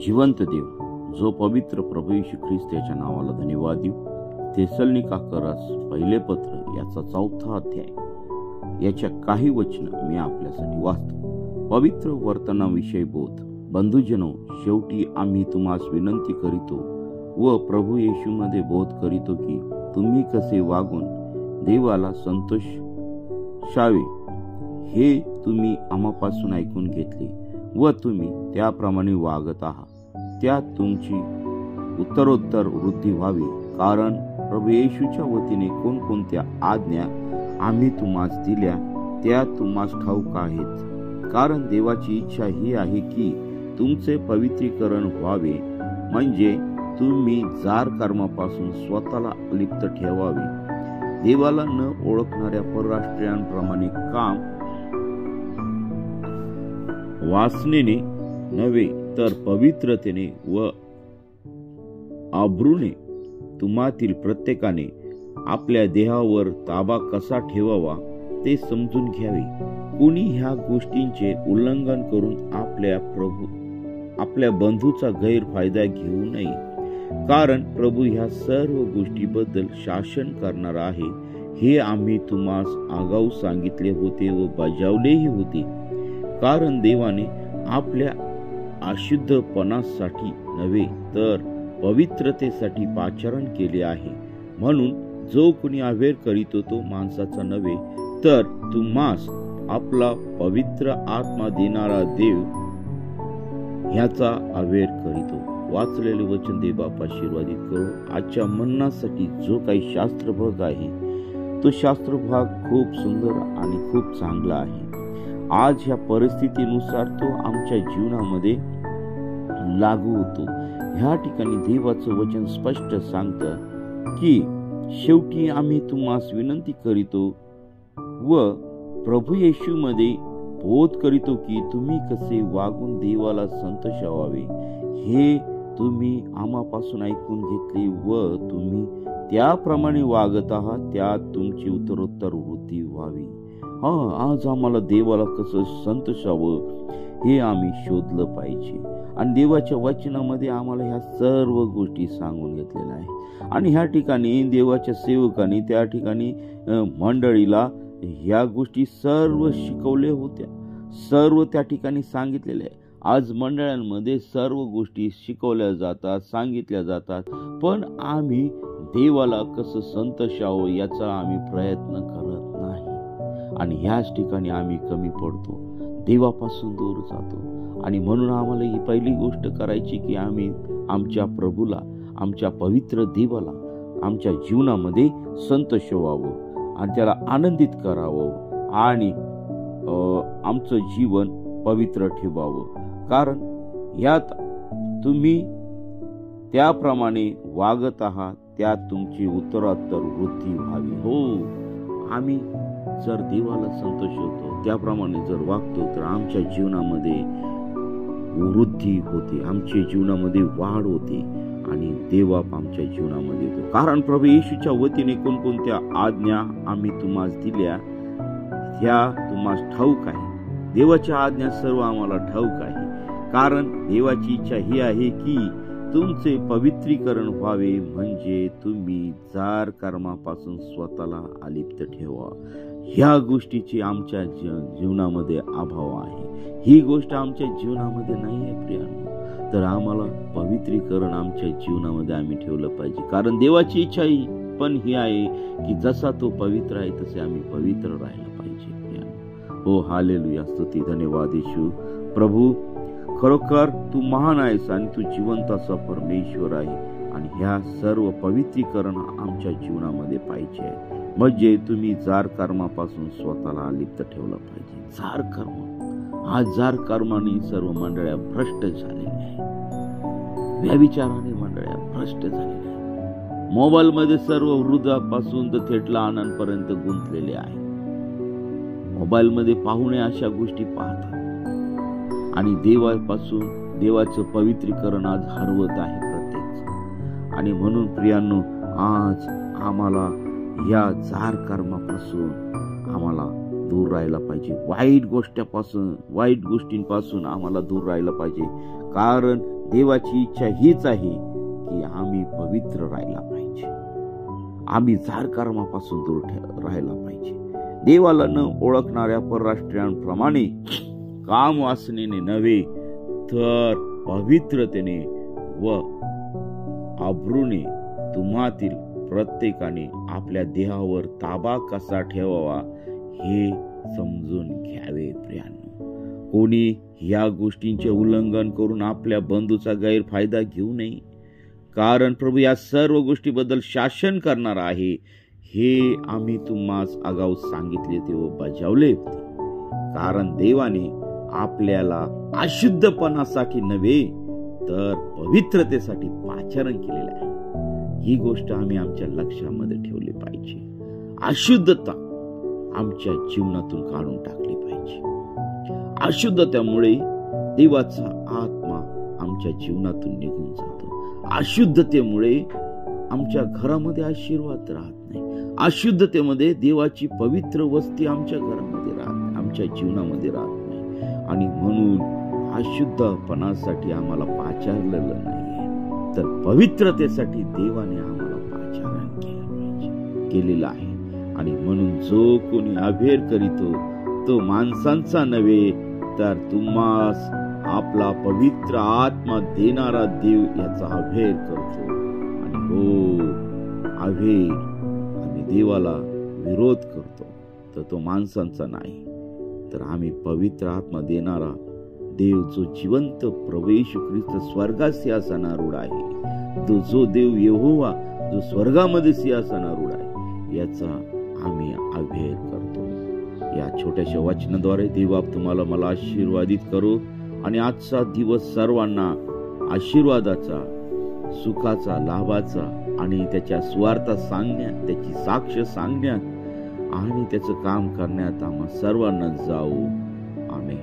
जिवंत देव, जो पवित्र प्रभू येशू ख्रिस्त याच्या नावाला धन्यवाद देऊ. तेसलोनिकाकरास पहिले पत्र याचा 4था अध्याय याच्या काही वचन मी आपल्यासाठी वाचतो. पवित्र वर्तनाविषयी बोध. बंधुजनो, शेवटी आम्ही तुम्हास विनंती करीतो व प्रभू येशूमध्ये बोध करीतो की तुम्ही कसे वागून देवाला संतोषावे हे तुम्ही आम्हापासून ऐकून घेतले व तुम्ही त्याप्रमाणे वागत आहात. त्यात तुमची उत्तरोत्तर वृद्धी व्हावी, कारण प्रभू येशूच्या वतीने कोणकोणत्या आज्ञा आम्ही तुम्हास दिल्या त्या तुम्हास ठाऊक आहेत. कारण देवाची इच्छा ही आहे की तुमचे पवित्रीकरण व्हावे, म्हणजे तुम्ही जार कर्मापासून स्वतःला अलिप्त ठेवावे, देवाला न ओळखणाऱ्या परराष्ट्रीयांप्रमाणे काम वासनेने नव्हे तर पवित्रतेने व आब्रूने तुम्हातील प्रत्येकाने आपल्या देहावर ताबा कसा ठेवावा ते समजून घ्यावे. कोणी ह्या गोष्टींचे उल्लंघन करून आपल्या बंधूचा गैरफायदा घेऊ नये, कारण प्रभू ह्या सर्व गोष्टीबद्दल शासन करणार आहे हे आम्ही तुम्हास आगाऊ सांगितले होते व बजावलेही होते. कारण देवाने आपल्या अशुद्धपणासाठी नव्हे तर पवित्रतेसाठी पाचारण केले आहे. म्हणून जो कोणी अवेर करीतो तो माणसाचा नव्हे तर तुम्हास आपला पवित्र आत्मा देणारा देव ह्याचा अवेर करीतो. वाचलेले वचन देव बाप आशीर्वादित करो. आजच्या म्हणण्यासाठी जो काही शास्त्रभाग आहे तो शास्त्रभाग खूप सुंदर आणि खूप चांगला आहे. आज ह्या परिस्थितीनुसार तो आमच्या जीवनामध्ये लागू होतो. ह्या ठिकाणी देवाचं वचन स्पष्ट सांगतं की शेवटी आम्ही तुम्हास विनंती करीतो व प्रभू येशूमध्ये बोध करीतो की तुम्ही कसे वागून देवाला संतोषावे हे तुम्ही आम्हापासून ऐकून घेतले व तुम्ही त्याप्रमाणे वागत आहात. त्यात तुमची उत्तरोत्तर वृद्धी व्हावी. आज आम्हाला देवाला कसं संतोषावं हे आम्ही शोधलं पाहिजे आणि देवाच्या वचनामध्ये आम्हाला ह्या सर्व गोष्टी सांगून घेतलेल्या आहे. आणि ह्या ठिकाणी देवाच्या सेवकांनी त्या ठिकाणी मंडळीला ह्या गोष्टी सर्व शिकवल्या होत्या, सर्व त्या ठिकाणी सांगितलेल्या आहे. आज मंडळांमध्ये सर्व गोष्टी शिकवल्या जातात, सांगितल्या जातात, पण आम्ही देवाला कसं संतोषावं याचा आम्ही प्रयत्न करत नाही आणि ह्याच ठिकाणी आम्ही कमी पडतो, देवापासून दूर जातो. आणि म्हणून आम्हाला ही पहिली गोष्ट करायची की आम्ही आमच्या प्रभूला, आमच्या पवित्र देवाला आमच्या जीवनामध्ये संतोषावं आणि त्याला आनंदित करावं आणि आमचं जीवन पवित्र ठेवावं. कारण यात तुम्ही त्याप्रमाणे वागत आहात, त्यात तुमची उत्तरोत्तर वृद्धी व्हावी. हो, आम्ही जर देवाला संतोष होतो त्याप्रमाणे जर वागतो तर आमच्या जीवनामध्ये वृद्धी होते, आमच्या जीवनामध्ये वाढ होते आणि देवा आमच्या जीवनामध्ये येतो. कारण प्रभू येशूच्या वतीने कोणकोणत्या आज्ञा आम्ही तुम्हास दिल्या ह्या तुम्हास ठाऊक आहे. देवाच्या आज्ञा सर्व आम्हाला ठाऊक आहे. कारण देवाची इच्छा ही आहे की तुमचे पवित्रीकरण व्हावे, म्हणजे तुम्ही जार कर्मापासून स्वतःला अलिप्त ठेवा. ह्या गोष्टीची आमच्या जीवनामध्ये अभाव आहे. ही गोष्ट आमच्या जीवनामध्ये नाही आहे प्रियांनो. तर आम्हाला पवित्रीकरण आमच्या जीवनामध्ये आम्ही ठेवलं पाहिजे. कारण देवाची इच्छा पण ही आहे की जसा तो पवित्र आहे तसे आम्ही पवित्र राहायला पाहिजे प्रियांनो. हो, हालेलुया, स्तुती, धन्यवाद येशू. प्रभू, खरोखर तू महान आहेस आणि तू जिवंत असा परमेश्वर आहे आणि ह्या सर्व पवित्रीकरण आमच्या जीवनामध्ये पाहिजे आहे. म्हणजे तुम्ही जार कर्मापासून स्वतःला अलिप्त ठेवलं पाहिजे. जार कर्म, आज जार कर्माने सर्व मंडळ्या भ्रष्ट झालेल्या आहेत. व्यभिचाराने मंडळ्या भ्रष्ट झालेल्या आहेत. मोबाईल मध्ये सर्व वृद्धापासून तर थेट लहानांपर्यंत गुंतलेले आहे. मोबाईल मध्ये पाहुणे अशा गोष्टी पाहतात आणि देवापासून देवाचं पवित्रीकरण आज हरवत आहे प्रत्येक. आणि म्हणून प्रियांनो, आज आम्हाला या जार कर्मापासून आम्हाला दूर राहायला पाहिजे. वाईट गोष्टींपासून आम्हाला दूर राहायला पाहिजे. कारण देवाची इच्छा हीच आहे की आम्ही पवित्र राहायला पाहिजे. आम्ही झारकर्मापासून दूर राहायला पाहिजे. देवाला न ओळखणाऱ्या परराष्ट्रीयांप्रमाणे काम वासनेने नव्हे तर पवित्रतेने व आब्रूने तुम्हातील प्रत्येकाने आपल्या देहावर ताबा कसा ठेवावा हे समजून घ्यावे. प्रियांनो, कोणी या गोष्टींचे उल्लंघन करून आपल्या बंधूचा गैरफायदा घेऊ नये, कारण प्रभू या सर्व गोष्टीबद्दल शासन करणार आहे. हे आम्ही तुम्हास आगाऊ सांगितले ते व बजावले होते. कारण देवाने आपल्याला अशुद्धपणासाठी नव्हे तर पवित्रतेसाठी पाचारण केलेले आहे. ही गोष्ट आम्ही आमच्या लक्षामध्ये ठेवली पाहिजे. अशुद्धता आमच्या जीवनातून काढून टाकली पाहिजे. अशुद्धतेमुळे देवाचा आत्मा आमच्या जीवनातून निघून जातो. अशुद्धतेमुळे आमच्या घरामध्ये आशीर्वाद राहत नाही. अशुद्धतेमध्ये देवाची पवित्र वस्ती आमच्या घरामध्ये राहत नाही, आमच्या जीवनामध्ये राहत नाही. आणि म्हणून अशुद्धपणासाठी आम्हाला पाचारलेलं नाहीये, तर पवित्रतेसाठी देवाने आम्हाला पाचारण केलेलं आहे. आणि म्हणून जो कोणी अभेर करीतो तो माणसांचा नव्हे तर तुम्हास आपला पवित्र आत्मा देणारा देव याचा अभेर करतो. आणि हो, अभेर आम्ही देवाला विरोध करतो तर तो माणसांचा नाही, तर आम्ही पवित्र आत्मा देणारा देव जो जिवंत प्रभू येशू ख्रिस्त स्वर्गात सिंहासनारूढ आहे, तो जो देव यहोवा जो स्वर्गामध्ये सिंहासनारूढ आहे, याचा आम्ही अभेर करतो. या छोट्याशा वचनाद्वारे देव तुम्हाला मला आशीर्वादित करो आणि आजचा दिवस सर्वांना आशीर्वादाचा, सुखाचा, लाभाचा आणि त्याच्या सुवार्ता सांगण्यात, त्याची साक्ष सांगण्यात आणि त्याचं काम करण्यात आम्हा सर्वांना जाऊ. आमेन.